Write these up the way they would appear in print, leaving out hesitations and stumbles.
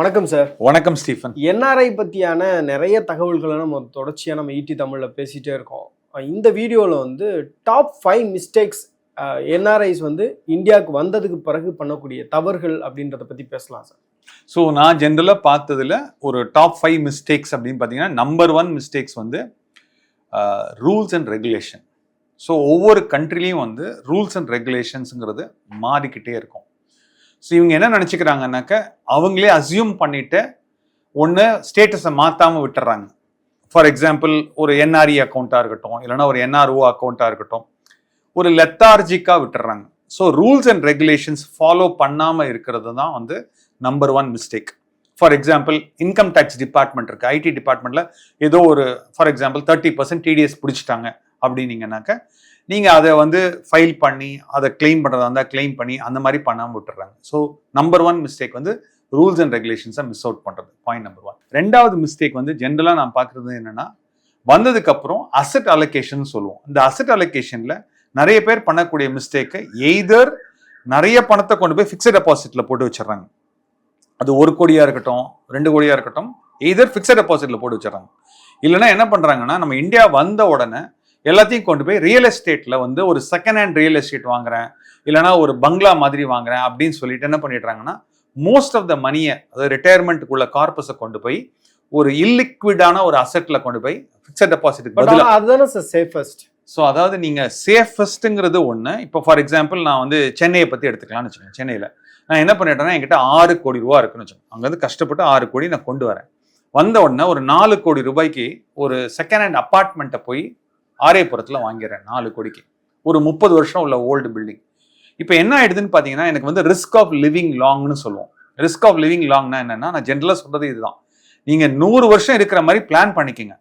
வணக்கம் சார். வணக்கம் Stephen. NRI பற்றியான நிறைய தகவல்களை நம்ம தொடர்ச்சியாக நம்ம ஈடி தமிழில் பேசிகிட்டே இருக்கோம். இந்த வீடியோவில் வந்து டாப் 5 மிஸ்டேக்ஸ் என்ஆர்ஐஸ் வந்து இந்தியாவுக்கு வந்ததுக்கு பிறகு பண்ணக்கூடிய தவறுகள் அப்படின்றத பற்றி பேசலாம் சார். ஸோ நான் ஜென்ரலாக பார்த்ததில் ஒரு டாப் 5 மிஸ்டேக்ஸ் அப்படின்னு பார்த்தீங்கன்னா நம்பர் 1 மிஸ்டேக்ஸ் வந்து ரூல்ஸ் அண்ட் ரெகுலேஷன். ஸோ ஒவ்வொரு கண்ட்ரிலையும் வந்து ரூல்ஸ் அண்ட் ரெகுலேஷன்ஸுங்கிறது மாறிக்கிட்டே இருக்கும். ஸோ இவங்க என்ன நினச்சிக்கிறாங்கன்னாக்க அவங்களே அசியூம் பண்ணிட்டு ஒன்று ஸ்டேட்டஸை மாற்றாமல் விட்டுறாங்க. ஃபார் எக்ஸாம்பிள் ஒரு என்ஆர்இ அக்கௌண்ட்டாக இருக்கட்டும், இல்லைனா ஒரு என்ஆர்ஓ அக்கௌண்ட்டாக இருக்கட்டும், ஒரு லெத்தார்ஜிக்காக விட்டுறாங்க. So rules and regulations follow பண்ணாமல் இருக்கிறது தான் வந்து number 1 mistake. For example income tax department இருக்குது, ஐடி டிபார்ட்மெண்ட்டில் ஏதோ ஒரு ஃபார் எக்ஸாம்பிள் 30% டிடிஎஸ் பிடிச்சிட்டாங்க அப்படின்னீங்கன்னாக்க நீங்கள் அதை வந்து ஃபைல் பண்ணி அதை கிளைம் பண்ணுறதா இருந்தால் கிளைம் பண்ணி அந்த மாதிரி பண்ணாமல் விட்டுறாங்க. ஸோ நம்பர் 1 மிஸ்டேக் வந்து ரூல்ஸ் அண்ட் ரெகுலேஷன்ஸை மிஸ் அவுட் பண்ணுறது, பாயிண்ட் நம்பர் 1. ரெண்டாவது மிஸ்டேக் வந்து ஜென்ரலாக நான் பார்க்குறது என்னென்னா, வந்ததுக்கப்புறம் அசெட் அலோகேஷன் சொல்லுவோம். இந்த அசெட் அலோகேஷனில் நிறைய பேர் பண்ணக்கூடிய மிஸ்டேக்கு எய்தர் நிறைய பணத்தை கொண்டு போய் ஃபிக்ஸட் டெபாசிட்டில் போட்டு வச்சிடறாங்க. அது 1 கோடியாக இருக்கட்டும், 2 கோடியாக இருக்கட்டும், எய்தர் ஃபிக்ஸட் டெபாசிட்டில் போட்டு வச்சிடறாங்க. இல்லைன்னா என்ன பண்ணுறாங்கன்னா, நம்ம இந்தியா வந்த உடனே எல்லாத்தையும் கொண்டு போய் ரியல் எஸ்டேட்டில் வந்து ஒரு செகண்ட் ஹேண்ட் ரியல் எஸ்டேட் வாங்குறேன், இல்லைனா ஒரு பங்களா மாதிரி வாங்குறேன் அப்படின்னு சொல்லிட்டு என்ன பண்ணிடுறாங்கன்னா, மோஸ்ட் ஆஃப் த மணியை, அதாவது ரிட்டையர்மெண்ட்டுக்குள்ள கார்பஸை கொண்டு போய் ஒரு இல்லிக்விடான ஒரு அசெட்ல கொண்டு போய் ஃபிக்ஸட் டெபாசிட்டுக்கு பதிலாக அதுதானே சார் சேஃபஸ்ட். ஸோ அதாவது நீங்கள் சேஃபஸ்ட்டுங்கிறது ஒன்று. இப்போ ஃபார் எக்ஸாம்பிள் நான் வந்து சென்னையை பற்றி எடுத்துக்கலாம்னு வச்சுக்கோங்க. சென்னையில் நான் என்ன பண்ணிட்டேன்னா, என்கிட்ட 6 கோடி ரூபா இருக்குன்னு வச்சுக்கோங்க. அங்கேருந்து கஷ்டப்பட்டு 6 கோடி நான் கொண்டு வரேன். வந்த உடனே ஒரு 4 கோடி ரூபாய்க்கு ஒரு செகண்ட் ஹேண்ட் அப்பார்ட்மெண்ட்டை போய் ஆரேபுரத்தில் வாங்கிறேன் 4 கோடிக்கு. ஒரு 30 வருஷம் உள்ள ஓல்டு பில்டிங். இப்போ என்ன ஆயிடுதுன்னு பார்த்தீங்கன்னா, எனக்கு வந்து ரிஸ்க் ஆஃப் லிவிங் லாங்னு சொல்லுவோம். ரிஸ்க் ஆஃப் லிவிங் லாங்னா என்னன்னா, நான் ஜென்ரலாக சொல்றது இதுதான். நீங்கள் 100 வருஷம் இருக்கிற மாதிரி பிளான் பண்ணிக்கங்க.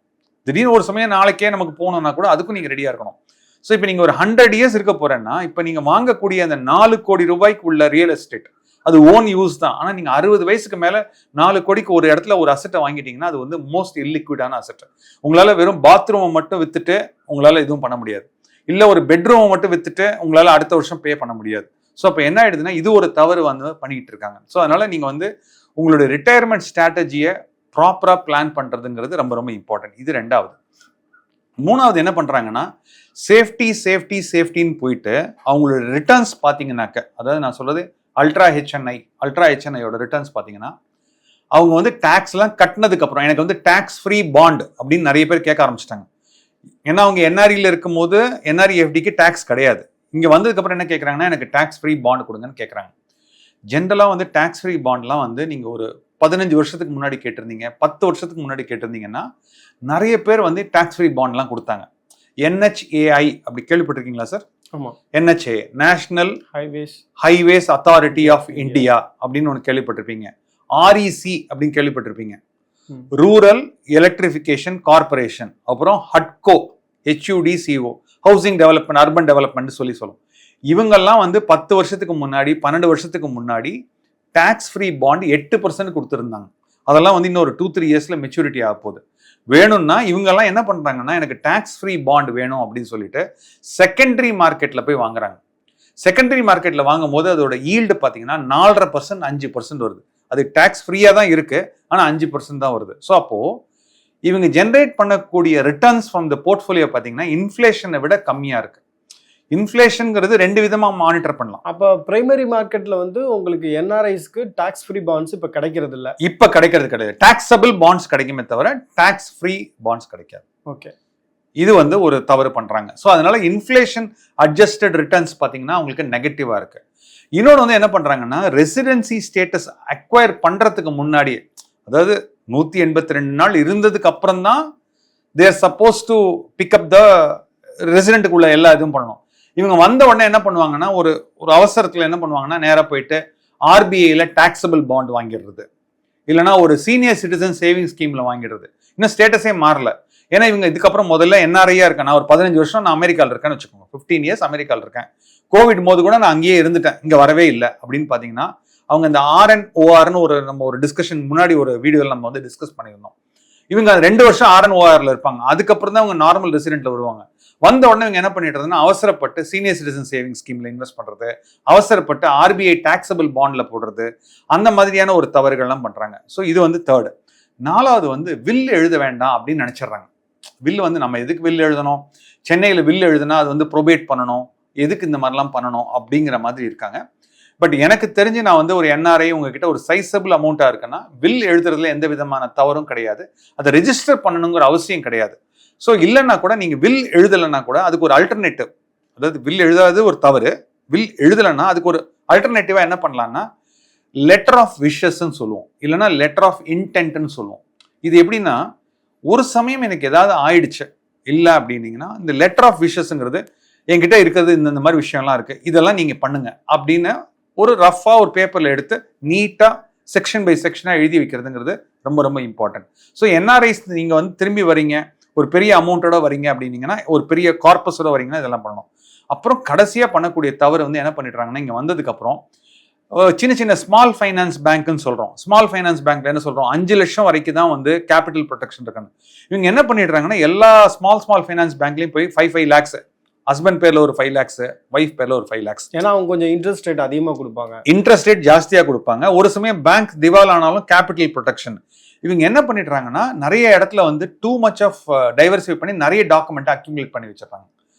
திடீர்னு ஒரு சமயம் நாளைக்கே நமக்கு போகணும்னா கூட அதுக்கும் நீங்கள் ரெடியாக இருக்கணும். ஸோ இப்போ நீங்கள் ஒரு 100 இயர்ஸ் இருக்க போறேன்னா, இப்போ நீங்கள் வாங்கக்கூடிய அந்த 4 கோடி ரூபாய்க்கு உள்ள ரியல் எஸ்டேட் அது ஓன் யூஸ் தான். ஆனால் நீங்கள் 60 வயசுக்கு மேலே 4 கோடிக்கு ஒரு இடத்துல ஒரு அசெட்டை வாங்கிட்டீங்கன்னா அது வந்து மோஸ்ட் இல்லிக்விடான அசெட். உங்களால் வெறும் பாத்ரூமை மட்டும் வித்துட்டு உங்களால் எதுவும் பண்ண முடியாது. இல்லை ஒரு பெட்ரூமை மட்டும் வித்துட்டு உங்களால் அடுத்த வருஷம் பே பண்ண முடியாது. ஸோ அப்போ என்ன ஆயிடுதுன்னா, இது ஒரு தவறு வந்து பண்ணிட்டு இருக்காங்க. ஸோ அதனால நீங்கள் வந்து உங்களுடைய ரிட்டையர்மெண்ட் ஸ்ட்ராட்டஜியை ப்ராப்பராக பிளான் பண்ணுறதுங்கிறது ரொம்ப ரொம்ப இம்பார்ட்டன்ட். இது 2வது. 3வது என்ன பண்ணுறாங்கன்னா, சேஃப்டின்னு போயிட்டு அவங்களோட ரிட்டர்ன்ஸ் பார்த்தீங்கன்னாக்க, அதாவது நான் சொல்றது அல்ட்ரா ஹெச்என்ஐயோட ரிட்டர்ன்ஸ் பார்த்தீங்கன்னா, அவங்க வந்து டேக்ஸ்லாம் கட்டினதுக்கு அப்புறம் எனக்கு வந்து டேக்ஸ் ஃப்ரீ பாண்ட் அப்படின்னு நிறைய பேர் கேட்க ஆரம்பிச்சிட்டாங்க. ஏன்னா அவங்க என்ஆர்இல இருக்கும்போது என்ஆர்இ எஃப்டிக்கு டேக்ஸ் கிடையாது. இங்கே வந்ததுக்கப்புறம் என்ன கேட்குறாங்கன்னா, எனக்கு டேக்ஸ் ஃப்ரீ பாண்ட் கொடுங்கன்னு கேட்குறாங்க. ஜென்ரலாக வந்து டேக்ஸ் ஃப்ரீ பாண்ட்லாம் வந்து நீங்கள் ஒரு 15 வருஷத்துக்கு முன்னாடி கேட்டிருந்தீங்க, 10 வருஷத்துக்கு முன்னாடி கேட்டிருந்தீங்கன்னா நிறைய பேர் வந்து டேக்ஸ் ஃப்ரீ பாண்ட்லாம் கொடுத்தாங்க. NHAI அப்படி கேள்விப்பட்டிருக்கீங்களா சார்? NHA national highways authority of India அப்படின்னு ஒன்று கேள்விப்பட்டிருப்பீங்க. REC அப்படின்னு கேள்விப்பட்டிருப்பீங்க, ரூரல் எலக்ட்ரிஃபிகேஷன் கார்பரேஷன். அப்புறம் HUDCO HUDCO housing development urban development சொல்லும். இவங்கெல்லாம் வந்து 10 வருஷத்துக்கு முன்னாடி 12 வருஷத்துக்கு முன்னாடி டாக்ஸ் ஃப்ரீ பாண்ட் 8% கொடுத்துருந்தாங்க. அதெல்லாம் வந்து இன்னொரு 2-3 இயர்ஸ்ல மெச்சூரிட்டி ஆக போகுது. வேணும்னா இவங்கெல்லாம் என்ன பண்றாங்கன்னா, எனக்கு டாக்ஸ் ஃப்ரீ பாண்ட் வேணும் அப்படின்னு சொல்லிட்டு செகண்டரி மார்க்கெட்ல போய் வாங்குறாங்க. செகண்டரி மார்க்கெட்ல வாங்கும் போது அதோட ஈல்டு பார்த்தீங்கன்னா 4.5% 5% வருது. அது டாக்ஸ் ஃப்ரீயா தான் இருக்கு, ஆனா 5% தான் வருது. ஸோ அப்போ இவங்க ஜென்ரேட் பண்ணக்கூடிய ரிட்டர்ன்ஸ் ஃப்ரம் த போர்ட்ஃபோலியோ பார்த்தீங்கன்னா இன்ஃப்ளேஷனை விட கம்மியா இருக்கு. இன்ஃப்ளேஷன்ங்கிறது 2 விதமா மானிட்டர் பண்ணலாம். அப்போ பிரைமரி மார்க்கெட்ல வந்து உங்களுக்கு என்ஆர்ஐஸ்க்கு டாக்ஸ் ஃப்ரீ பாண்ட்ஸ் இப்போ கிடைக்கிறது இல்லை. இப்போ கிடைக்கிறது கிடையாது. டாக்ஸபிள் பாண்ட்ஸ் கிடைக்குமே தவிர டாக்ஸ் ஃப்ரீ பாண்ட்ஸ் கிடைக்காது. ஓகே, இது வந்து ஒரு தவறு பண்றாங்க. ஸோ அதனால இன்ஃப்ளேஷன் அட்ஜஸ்டட் ரிட்டர்ன்ஸ் பார்த்தீங்கன்னா உங்களுக்கு நெகட்டிவா இருக்கு. இன்னொன்று வந்து என்ன பண்றாங்கன்னா, ரெசிடென்சி ஸ்டேட்டஸ் அக்வயர் பண்றதுக்கு முன்னாடியே, அதாவது 182 நாள் இருந்ததுக்கு அப்புறம் தான் தேர் சப்போஸ் டு பிக்அப் த ரெசிடென்ட்டுக்குள்ள எல்லா இதுவும் பண்ணணும். இவங்க வந்த உடனே என்ன பண்ணுவாங்கன்னா, ஒரு அவசரத்தில் என்ன பண்ணுவாங்கன்னா, நேராக போயிட்டு RBIல டாக்ஸபிள் பாண்ட் வாங்கிடுறது, இல்லைனா ஒரு சீனியர் சிட்டிசன் சேவிங் ஸ்கீம்ல வாங்கிடுறது. இன்னும் ஸ்டேட்டஸே மாறல. ஏன்னா இவங்க இதுக்கப்புறம் முதல்ல NRIயா இருக்கேன், நான் ஒரு 15 வருஷம் நான் அமெரிக்காவில் இருக்கேன்னு வச்சுக்கோங்க, 15 இயர்ஸ் அமெரிக்காவில் இருக்கேன், கோவிட் போது கூட நான் அங்கேயே இருந்துட்டேன், இங்கே வரவே இல்லை அப்படின்னு பார்த்தீங்கன்னா, அவங்க இந்த RNORன்னு நம்ம ஒரு டிஸ்கஷன் முன்னாடி ஒரு வீடியோவில் நம்ம வந்து டிஸ்கஸ் பண்ணியிருந்தோம். இவங்க 2 வருஷம் RNORல இருப்பாங்க. அதுக்கப்புறம் தான் அவங்க நார்மல் ரெசிடென்ட்ல வருவாங்க. வந்த உடனே இவங்க என்ன பண்ணிடுறதுன்னா அவசரப்பட்டு சீனியர் சிட்டிசன் சேவிங் ஸ்கீம்ல இன்வெஸ்ட் பண்றது, அவசரப்பட்டு RBI டாக்ஸபிள் பாண்ட்ல போடுறது, அந்த மாதிரியான ஒரு தவறுகள்லாம் பண்றாங்க. ஸோ இது வந்து தேர்டு. நாலாவது வந்து வில் எழுத வேண்டாம் அப்படின்னு நினைச்சிடுறாங்க. வில் வந்து நம்ம எதுக்கு வில் எழுதணும், சென்னையில் வில் எழுதுனா அது வந்து ப்ரொபேட் பண்ணணும், எதுக்கு இந்த மாதிரிலாம் பண்ணணும் அப்படிங்கிற மாதிரி இருக்காங்க. பட் எனக்கு தெரிஞ்சு நான் வந்து ஒரு NRI உங்ககிட்ட ஒரு சைசபிள் அமௌண்ட்டாக இருக்குன்னா வில் எழுதுறதுல எந்த விதமான தவறும் கிடையாது. அதை ரெஜிஸ்டர் பண்ணணுங்கிற அவசியம் கிடையாது. ஸோ இல்லைன்னா கூட நீங்கள் வில் எழுதலைன்னா கூட அதுக்கு ஒரு அல்டர்னேட்டிவ், அதாவது வில் எழுதாது ஒரு தவறு, வில் எழுதலைன்னா அதுக்கு ஒரு அல்டர்னேட்டிவாக என்ன பண்ணலான்னா லெட்டர் ஆஃப் விஷஸ்ன்னு சொல்லுவோம், இல்லைன்னா லெட்டர் ஆஃப் இன்டென்ட்னு சொல்லுவோம். இது எப்படின்னா ஒரு சமயம் எனக்கு ஏதாவது ஆயிடுச்சு இல்லை அப்படின்னீங்கன்னா இந்த லெட்டர் ஆஃப் விஷஸ்ங்கிறது என்கிட்ட இருக்கிறது இந்த மாதிரி விஷயம்லாம் இருக்கு, இதெல்லாம் நீங்க பண்ணுங்க அப்படின்னு ஒரு ரஃபா ஒரு பேப்பர்ல எடுத்து நீட்டா செக்ஷன் பை செக்ஷனா எழுதி வைக்கிறதுங்கிறது ரொம்ப ரொம்ப இம்பார்ட்டன்ட். ஸோ NRIஸ் நீங்க வந்து திரும்பி வரீங்க, ஒரு பெரிய அமௌண்ட்டோட வரீங்க அப்படின்னீங்கன்னா, ஒரு பெரிய கார்பஸோட வரீங்கன்னா இதெல்லாம் பண்ணணும். அப்புறம் கடைசியா பண்ணக்கூடிய தவறு வந்து என்ன பண்ணிடுறாங்கன்னா, இங்க வந்ததுக்கு அப்புறம் சின்ன சின்ன ஸ்மால் ஃபைனான்ஸ் பேங்க்னு சொல்றோம். ஸ்மால் ஃபைனான்ஸ் பேங்க்ல என்ன சொல்றோம், 5 லட்சம் வரைக்கும் தான் வந்து கேபிட்டல் ப்ரொடெக்ஷன் இருக்காங்க. இவங்க என்ன பண்ணிடுறாங்கன்னா எல்லா ஸ்மால் ஃபைனான்ஸ் பேங்க்லயும் போய் 5 lakhs, ஹஸ்பண்ட் பேர்ல ஒரு 5 lakhs, ஒய்ஃப் பேர்ல ஒரு 5 lakhs. ஏன்னா அவங்க கொஞ்சம் இன்ட்ரெஸ்ட் ரேட் அதிகமாக கொடுப்பாங்க, இன்ட்ரெஸ்ட் ரேட் ஜாஸ்தியா கொடுப்பாங்க. ஒரு சமயம் பேங்க் திவால் ஆனாலும் கேபிட்டல் ப்ரொடெக்ஷன். இவங்க என்ன பண்ணிடுறாங்கன்னா நிறைய இடத்துல வந்து டூ மச் ஆஃப் டைவர்சிஃபை பண்ணி நிறைய டாக்குமெண்ட் அக்யூமுலேட் பண்ணி வச்சிருக்காங்க.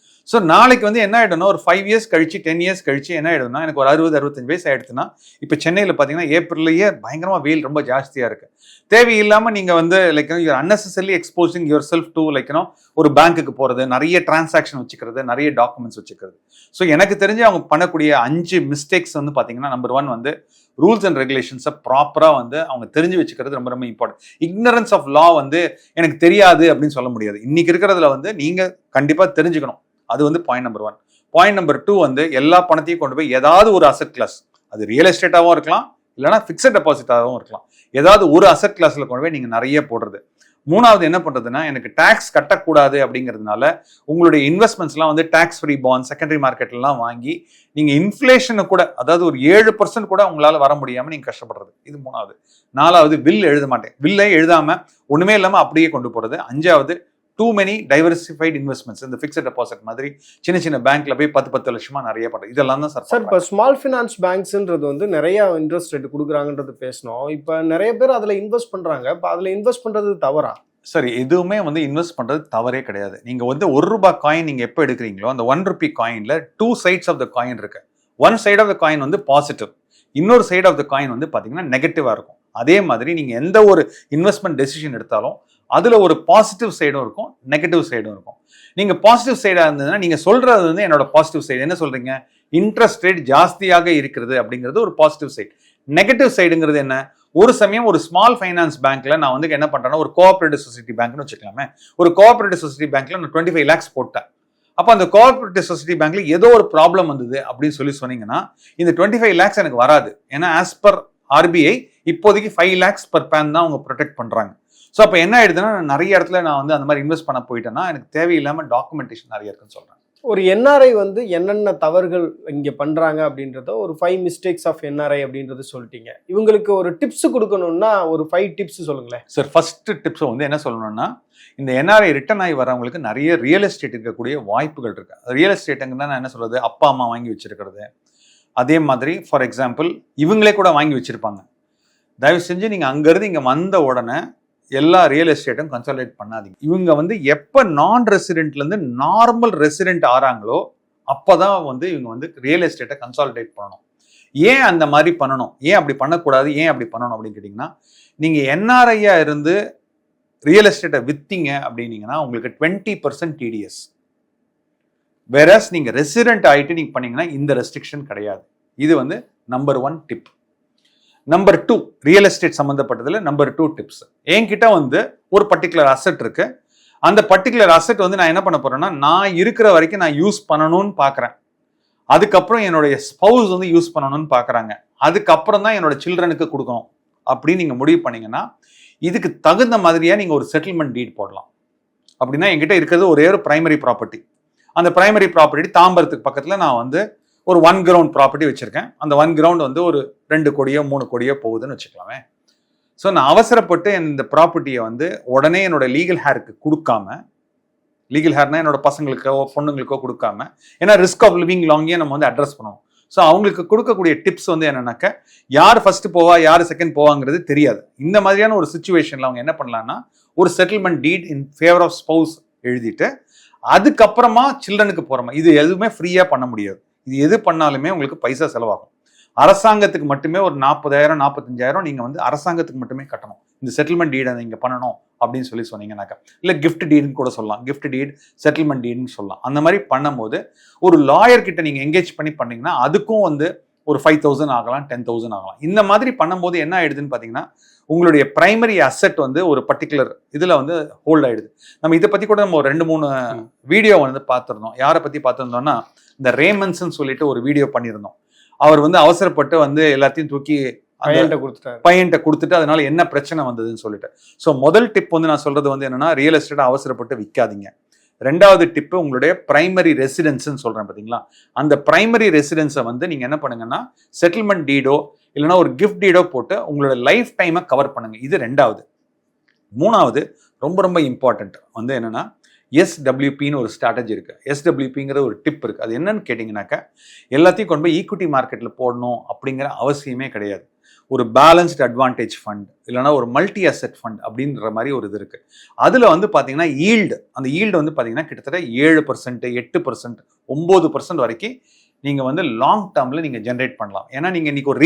ஸோ நாளைக்கு வந்து என்ன ஆயிடும்னா ஒரு 5 years கழிச்சு 10 years கழிச்சு என்ன ஆயிடும்னா, எனக்கு ஒரு 60-65 வயசு ஆயிடுச்சுன்னா, இப்போ சென்னையில் பார்த்தீங்கன்னா ஏப்ரல்லையே பயங்கரமா வெயில் ரொம்ப ஜாஸ்தியா இருக்கு. தேவையில்லாம நீங்க வந்து like your unnecessarily exposing yourself to like ஒரு பேங்க்குக்கு போறது, நிறைய டிரான்சாக்ஷன் வச்சுக்கிறது, நிறைய டாக்குமெண்ட்ஸ் வச்சுக்கிறது. ஸோ எனக்கு தெரிஞ்சு அவங்க பண்ணக்கூடிய 5 மிஸ்டேக்ஸ் வந்து பார்த்தீங்கன்னா, நம்பர் 1 வந்து ரூல்ஸ் அண்ட் ரெகுலேஷன்ஸை ப்ராப்பராக வந்து அவங்க தெரிஞ்சு வச்சுக்கிறது ரொம்ப ரொம்ப இம்பார்ட்டன்ட். இக்னரன்ஸ் ஆஃப் லா வந்து எனக்கு தெரியாது அப்படின்னு சொல்ல முடியாது. இன்னைக்கு இருக்கிறதுல வந்து நீங்க கண்டிப்பா தெரிஞ்சுக்கணும். அது வந்து பாயிண்ட் நம்பர் 1. பாயிண்ட் நம்பர் 2 வந்து எல்லா பணத்தையும் கொண்டு போய் ஏதாவது ஒரு அசெட் கிளாஸ், அது ரியல் எஸ்டேட்டாகவும் இருக்கலாம், இல்லைனா ஃபிக்ஸட் டெபாசிட்டாகவும் இருக்கலாம், ஏதாவது ஒரு அசெட் கிளாஸ்ல கொண்டு போய் நீங்க நிறைய போடுறது. 3வது என்ன பண்றதுன்னா, எனக்கு டாக்ஸ் கட்டக்கூடாது அப்படிங்கிறதுனால உங்களுடைய இன்வெஸ்ட்மெண்ட்ஸ்லாம் வந்து டாக்ஸ் ஃப்ரீ பாண்ட் செகண்டரி மார்க்கெட்லாம் வாங்கி நீங்க இன்ஃபிளேஷனை கூட, அதாவது ஒரு 7% கூட உங்களால வர முடியாம நீங்க கஷ்டப்படுறது. இது 3வது. 4வது வில் எழுத மாட்டேன், வில்லை எழுதாம ஒண்ணுமே இல்லாம அப்படியே கொண்டு போறது. 5வது டூ மெனி டைவர்சிஃபைட் இன்வெஸ்ட்மெண்ட்ஸ், இந்த ஃபிக்ஸட் டெபாசிட் மாதிரி சின்ன சின்ன பேங்க்ல போய் 10 லட்சமா நிறைய பண்றது. இதெல்லாம் தான் சார் இப்போ ஸ்மால் ஃபினான்ஸ் பேங்க்ஸ்ன்றது வந்து நிறைய இன்ட்ரெஸ்ட் ரேட் கொடுக்குறாங்கன்றது பேசணும். இப்போ நிறைய பேர் அதுல இன்வெஸ்ட் பண்றாங்க. இப்போ அதுல இன்வெஸ்ட் பண்றது தவறா? சரி, எதுவுமே வந்து இன்வெஸ்ட் பண்றது தவறே கிடையாது. நீங்க வந்து ₹1 காயின் நீங்க எப்போ எடுக்கிறீங்களோ அந்த ₹1 காயின்ல 2 sides ஆஃப் த காயின் இருக்கு. One side of the coin வந்து பாசிட்டிவ், இன்னொரு சைட் ஆஃப் த காயின் வந்து பாத்தீங்கன்னா நெகட்டிவா இருக்கும். அதே மாதிரி நீங்க எந்த ஒரு இன்வெஸ்ட்மெண்ட் டெசிஷன் எடுத்தாலும் அதுல ஒரு பாசிட்டிவ் சைடும் இருக்கும், நெகட்டிவ் சைடும் இருக்கும். நீங்க பாசிட்டிவ் சைடா இருந்ததுன்னா நீங்க சொல்றது வந்து என்னோட பாசிட்டிவ் சைடு. என்ன சொல்றீங்க, இன்ட்ரெஸ்ட் ரேட் ஜாஸ்தியாக இருக்கிறது அப்படிங்கிறது ஒரு பாசிட்டிவ் சைடு. நெகட்டிவ் சைடுங்கிறது என்ன, ஒரு சமயம் ஒரு ஸ்மால் ஃபைனான்ஸ் பேங்க்ல நான் வந்து என்ன பண்றேன்னா, ஒரு கோஆபரேட்டிவ் சொசைட்டி பேங்க்னு வச்சுக்கலாமே, ஒரு கோஆபரேட்டிவ் சொசைட்டி பேங்க்ல நான் 25 lakhs போட்டேன். அப்போ அந்த கோஆபரேட்டிவ் சொசைட்டி பேங்க்ல ஏதோ ஒரு ப்ராப்ளம் வந்தது அப்படின்னு சொன்னீங்கன்னா இந்த 25 lakhs எனக்கு வராது. ஏன்னா ஆஸ் பர் RBI இப்போதைக்கு 5 lakhs per pan தான் அவங்க ப்ரொடெக்ட் பண்றாங்க. ஸோ அப்போ என்ன ஆயிடுதுன்னா, நிறைய இடத்துல நான் வந்து அந்த மாதிரி இன்வெஸ்ட் பண்ண போயிட்டேன்னா எனக்கு தேவையில்லாம டாக்குமெண்டேஷன் நிறைய இருக்குன்னு சொல்றேன். ஒரு NRI வந்து என்னென்ன தவறுகள் இங்க பண்றாங்க அப்படின்றத ஒரு 5 மிஸ்டேக்ஸ் ஆஃப் NRI அப்படின்றது சொல்லிட்டீங்க. இவங்களுக்கு ஒரு டிப்ஸ் கொடுக்கணும்னா ஒரு 5 டிப்ஸ் சொல்லுங்களேன். சார், ஃபர்ஸ்ட் டிப்ஸ் வந்து என்ன சொல்லணும்னா, இந்த NRI ரிட்டர்ன் ஆகி வரவங்களுக்கு நிறைய ரியல் எஸ்டேட் இருக்கக்கூடிய வாய்ப்புகள் இருக்கு. ரியல் எஸ்டேட்டுங்கன்னா நான் என்ன சொல்றது, அப்பா அம்மா வாங்கி வச்சிருக்கிறது, அதே மாதிரி ஃபார் எக்ஸாம்பிள் இவங்களே கூட வாங்கி வச்சிருப்பாங்க. தயவு செஞ்சு நீங்க அங்கிருந்து இங்க வந்த உடனே எல்லா ரியல் எஸ்டேட்டும் கன்சாலிடேட் பண்ணாதீங்க. இவங்க வந்து எப்ப நான் ரெசிடென்ட்ல இருந்து நார்மல் ரெசிடென்ட் ஆறாங்களோ அப்பதான் வந்து இவங்க வந்து ரியல் எஸ்டேட்டை கன்சாலிடேட் பண்ணணும். ஏன் அந்த மாதிரி பண்ணணும், ஏன் அப்படி பண்ணக்கூடாது, ஏன் அப்படி பண்ணணும் அப்படின்னு கேட்டீங்கன்னா, நீங்க NRI-யா இருந்து ரியல் எஸ்டேட்டை வித்தீங்க அப்படின்னீங்கன்னா உங்களுக்கு 20% TDS. வேறஸ் நீங்க ரெசிடென்ட் ஆயிட்டு நீங்க பண்ணீங்கன்னா இந்த ரெஸ்ட்ரிக்ஷன் கிடையாது. இது வந்து number 1 tip. Number 2, real estate சம்பந்தப்பட்டதுல நம்பர் 2 டிப்ஸ். என்கிட்ட வந்து ஒரு பர்டிகுலர் அசெட் இருக்கு. அந்த பர்டிகுலர் அசெட் வந்து நான் என்ன பண்ண போறேன்னா, நான் இருக்கிற வரைக்கும் நான் யூஸ் பண்ணணும்னு பாக்குறேன். அதுக்கப்புறம் என்னுடைய ஸ்பௌஸ் வந்து யூஸ் பண்ணணும்னு பாக்குறாங்க. அதுக்கப்புறம் தான் என்னோட சில்ட்ரனுக்கு கொடுக்கணும் அப்படின்னு நீங்க முடிவு பண்ணீங்கன்னா, இதுக்கு தகுந்த மாதிரியா நீங்க ஒரு செட்டில்மெண்ட் டீட் போடலாம். அப்படின்னா என்கிட்ட இருக்கிறது ஒரே ஒரு பிரைமரி ப்ராப்பர்ட்டி. அந்த பிரைமரி ப்ராப்பர்ட்டி தாம்பரத்துக்கு பக்கத்துல நான் வந்து ஒரு 1 ground ப்ராப்பர்ட்டி வச்சிருக்கேன். அந்த 1 ground வந்து ஒரு 2 கோடியோ 3 கோடியோ போகுதுன்னு வச்சுக்கலாமே. ஸோ நான் அவசரப்பட்டு இந்த ப்ராப்பர்ட்டியை வந்து உடனே என்னோட லீகல் ஹேருக்கு கொடுக்காம லீகல் ஹேர்னா என்னோட பசங்களுக்கோ பொண்ணுங்களுக்கோ கொடுக்காம, ஏன்னா ரிஸ்க் ஆஃப் லிவிங் லாங்கே நம்ம வந்து அட்ரஸ் பண்ணுவோம். ஸோ அவங்களுக்கு கொடுக்கக்கூடிய டிப்ஸ் வந்து என்னன்னாக்க, யார் ஃபர்ஸ்ட் போவா யார் செகண்ட் போவாங்கிறது தெரியாது. இந்த மாதிரியான ஒரு சுச்சுவேஷன்ல அவங்க என்ன பண்ணலாம்னா, ஒரு settlement deed in favour of spouse எழுதிட்டு அதுக்கப்புறமா சில்ட்ரனுக்கு போற மாதிரி. இது எதுவுமே ஃப்ரீயா பண்ண முடியாது. இது எது பண்ணாலுமே உங்களுக்கு பைசா செலவாகும். அரசாங்கத்துக்கு மட்டுமே ஒரு 40,000 45,000 நீங்க வந்து அரசாங்கத்துக்கு மட்டுமே கட்டணும். இந்த செட்டில்மெண்ட் டீடை நீங்க பண்ணணும் அப்படின்னு சொன்னீங்கன்னாக்கா, இல்ல கிஃப்ட் டீடுன்னு கூட சொல்லலாம். கிஃப்ட் டீட் செட்டில்மெண்ட் டீடுன்னு சொல்லலாம். அந்த மாதிரி பண்ணும்போது ஒரு லாயர் கிட்ட நீங்க எங்கேஜ் பண்ணி பண்ணீங்கன்னா அதுக்கும் வந்து ஒரு 5,000 ஆகலாம், 10,000 ஆகலாம். இந்த மாதிரி பண்ணும்போது என்ன ஆயிடுதுன்னு பாத்தீங்கன்னா, உங்களுடைய பிரைமரி அசெட் வந்து ஒரு பர்டிகுலர் இதுல வந்து ஹோல்ட் ஆயிடுது. நம்ம இதை பத்தி கூட நம்ம ஒரு 2-3 வீடியோ வந்து பார்த்திருந்தோம். யாரை பத்தி பார்த்திருந்தோம்னா, இந்த ரேமன்ஸ்ன்னு சொல்லிட்டு ஒரு வீடியோ பண்ணியிருந்தோம். அவர் வந்து அவசரப்பட்டு வந்து எல்லாத்தையும் தூக்கி பையன்கிட்ட கொடுத்துட்டு அதனால என்ன பிரச்சனை வந்ததுன்னு சொல்லிட்டு. ஸோ முதல் டிப் வந்து நான் சொல்றது வந்து என்னன்னா, ரியல் எஸ்டேட் அவசரப்பட்டு விற்காதீங்க. ரெண்டாவது டிப்பு, உங்களுடைய பிரைமரி ரெசிடென்ஸ்ன்னு சொல்றேன் பாத்தீங்களா, அந்த பிரைமரி ரெசிடென்ஸை வந்து நீங்க என்ன பண்ணுங்கன்னா, செட்டில்மெண்ட் டீடோ இல்லைன்னா ஒரு கிஃப்ட் டீடோ போட்டு உங்களோட லைஃப் டைமை கவர் பண்ணுங்க. இது ரெண்டாவது. மூணாவது ரொம்ப ரொம்ப இம்பார்ட்டன்ட் வந்து என்னன்னா, SWPன்னு ஒரு ஸ்ட்ராட்டஜி இருக்கு. SWPங்கிற ஒரு டிப் இருக்கு. அது என்னன்னு கேட்டீங்கன்னாக்கா, எல்லாத்தையும் கொண்டு போய் ஈக்விட்டி மார்க்கெட்ல போடணும் அப்படிங்கிற அவசியமே கிடையாது. ஒரு பேலன்ஸ்ட் அட்வான்டேஜ் ஃபண்ட் இல்லைன்னா ஒரு மல்டி அசெட் ஃபண்ட் அப்படின்ற மாதிரி ஒரு இது இருக்கு. அதுல வந்து பாத்தீங்கன்னா அந்த ஈல்டு வந்து பாத்தீங்கன்னா கிட்டத்தட்ட 7%, 8%, 9% வரைக்கும் நீங்க வந்து லாங் டேர்ம்ல நீங்க ஜென்ரேட் பண்ணலாம். ஏன்னா நீங்க இன்னைக்கு ஒரு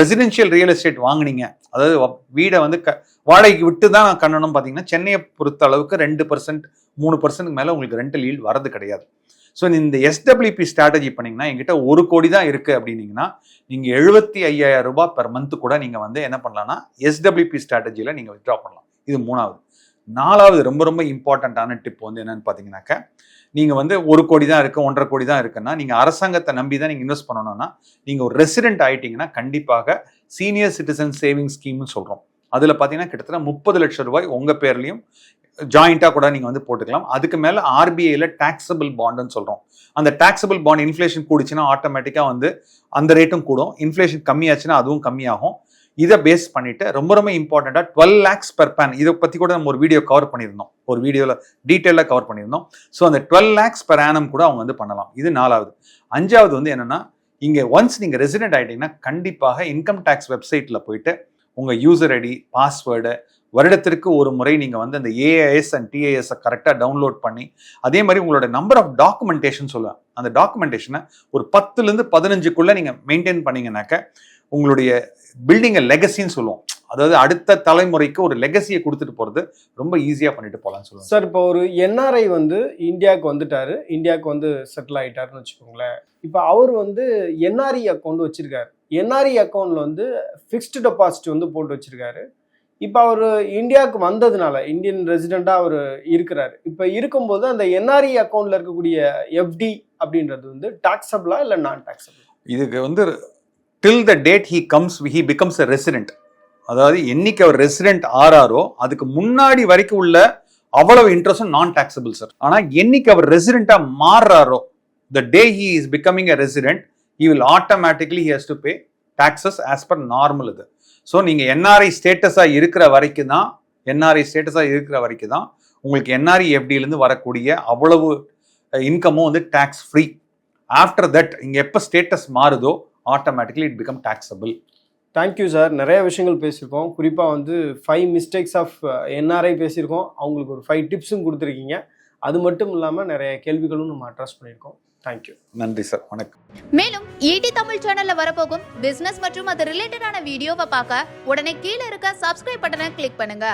ரெசிடென்ஷியல் ரியல் எஸ்டேட் வாங்குனீங்க, அதாவது வீடை வந்து வாடகைக்கு விட்டு தான் கட்டணும். பாத்தீங்கன்னா சென்னையை பொறுத்த அளவுக்கு 2%, 3% மேல உங்களுக்கு ரெண்டல் ஈல்டு வரது கிடையாது. ஸோ இந்த SWP ஸ்ட்ராட்டஜி பண்ணீங்கன்னா, எங்கிட்ட 1 கோடி தான் இருக்கு அப்படின்னீங்கன்னா, நீங்க 75,000 ரூபாய் பெர் மந்த் கூட நீங்க வந்து என்ன பண்ணலாம்னா SWP ஸ்ட்ராட்டஜியில நீங்க வித்ட்ரா பண்ணலாம். இது மூணாவது. நாலாவது ரொம்ப ரொம்ப இம்பார்ட்டன்டான டிப் வந்து என்னன்னு பாத்தீங்கன்னாக்கா, நீங்க வந்து 1 கோடி தான் இருக்கு, 1.5 கோடி தான் இருக்குன்னா, நீங்க அரசாங்கத்தை நம்பி தான் நீங்க இன்வெஸ்ட் பண்ணணும்னா, நீங்க ஒரு ரெசிடென்ட் ஆயிட்டீங்கன்னா கண்டிப்பாக சீனியர் சிட்டிசன் சேவிங் ஸ்கீம்னு சொல்றோம். அதுல பாத்தீங்கன்னா கிட்டத்தட்ட 30 லட்சம் ரூபாய் உங்க பேர்லயும் ஜாயிண்டா கூட நீங்க வந்து போட்டுக்கலாம். அதுக்கு மேல RBIல டாக்ஸபிள் பாண்டுன்னு சொல்றோம். அந்த டாக்ஸபிள் பாண்ட் இன்ஃபிளேஷன் கூடிச்சுன்னா ஆட்டோமேட்டிக்கா வந்து அந்த ரேட்டும் கூடும். இன்ஃபிளேஷன் கம்மியாச்சுன்னா அதுவும் கம்மியாகும். இதை பேஸ் பண்ணிட்டு ரொம்ப ரொம்ப இம்பார்ட்டண்டா 12 lakhs per pan, இதை பத்தி கூட நம்ம ஒரு வீடியோ கவர் பண்ணியிருந்தோம். ஒரு வீடியோல டீட்டெயிலா கவர் பண்ணியிருந்தோம். ஸோ அந்த 12 lakhs per annum கூட அவங்க வந்து பண்ணலாம். இது நாலாவது. அஞ்சாவது வந்து என்னன்னா, இங்க ஒன்ஸ் நீங்க ரெசிடென்ட் ஆயிட்டீங்கன்னா கண்டிப்பாக இன்கம் டேக்ஸ் வெப்சைட்ல போயிட்டு உங்க யூசர் ஐடி, பாஸ்வேர்டு, வருடத்திற்கு ஒரு முறை நீங்க வந்து அந்த AIS அண்ட் TIS கரெக்டா டவுன்லோட் பண்ணி, அதே மாதிரி உங்களோட நம்பர் ஆஃப் டாக்குமெண்டேஷன் சொல்லுவேன், அந்த டாக்குமெண்டேஷனை ஒரு 10ல இருந்து 15க்குள்ள நீங்க மெயின்டைன் பண்ணீங்கன்னாக்க உங்களுடைய பில்டிங் லெகசின்னு சொல்லுவோம். அதாவது அடுத்த தலைமுறைக்கு ஒரு லெகசியை கொடுத்துட்டு போறது ரொம்ப ஈஸியா பண்ணிட்டு போலாம்னு சொல்லுவாங்க. சார், இப்போ ஒரு NRI வந்து இந்தியாவுக்கு வந்துட்டாரு, இந்தியாவுக்கு வந்து செட்டில் ஆயிட்டாருன்னு வச்சுக்கோங்களேன். இப்போ அவர் வந்து NRI அக்கௌண்ட் வச்சிருக்காரு. NRI அக்கௌண்ட்ல வந்து ஃபிக்ஸ்டு டெபாசிட் வந்து போட்டு வச்சிருக்காரு. இப்போ அவர் இந்தியாவுக்கு வந்ததுனால இந்தியன் ரெசிடெண்டா அவர் இருக்கிறாரு. இப்போ இருக்கும்போது அந்த NRI அக்கௌண்ட்ல இருக்கக்கூடிய FD அப்படின்றது வந்து டாக்ஸபிளா இல்லை நான் டாக்ஸபிள்? இதுக்கு வந்து till the date he becomes a resident, அதாவது என்னைக்கு அவர் ரெசிடென்ட் ஆறாரோ அதுக்கு முன்னாடி வரைக்கும் உள்ள அவ்வளவு இன்ட்ரெஸ்டும் நான் டாக்ஸபிள் சார். ஆனா என்னைக்கு அவர் ரெசிடென்ட்டா மாறுறாரோ, the day he is becoming a resident, he will automatically he has to pay taxes as per normal. இது ஸோ நீங்க NRI ஸ்டேட்டஸா இருக்கிற வரைக்கும் தான் உங்களுக்கு NRI FDலேருந்து வரக்கூடிய அவ்வளவு இன்கமும் வந்து டாக்ஸ் ஃப்ரீ. ஆஃப்டர் தட் இங்க எப்போ ஸ்டேட்டஸ் மாறுதோ automatically it become taxable. Thank you sir. நிறைய விஷயங்கள் பேசியிருக்கோம். குறிப்பாக வந்து 5 மிஸ்டேக்ஸ் ஆஃப் NRI பேசியிருக்கோம். அவங்களுக்கு ஒரு 5 டிப்ஸும் கொடுத்துருக்கீங்க. அது மட்டும் இல்லாமல் நிறைய கேள்விகளும் நம்ம அட்ரஸ் பண்ணியிருக்கோம். தேங்க்யூ. நன்றி சார். வணக்கம். மேலும் ET தமிழ் சேனல்ல வரப்போகும் பிசினஸ் மற்றும் அது ரிலேட்டடான வீடியோவை பார்க்க உடனே கீழே இருக்க சப்ஸ்கிரைப் பட்டனை கிளிக் பண்ணுங்க.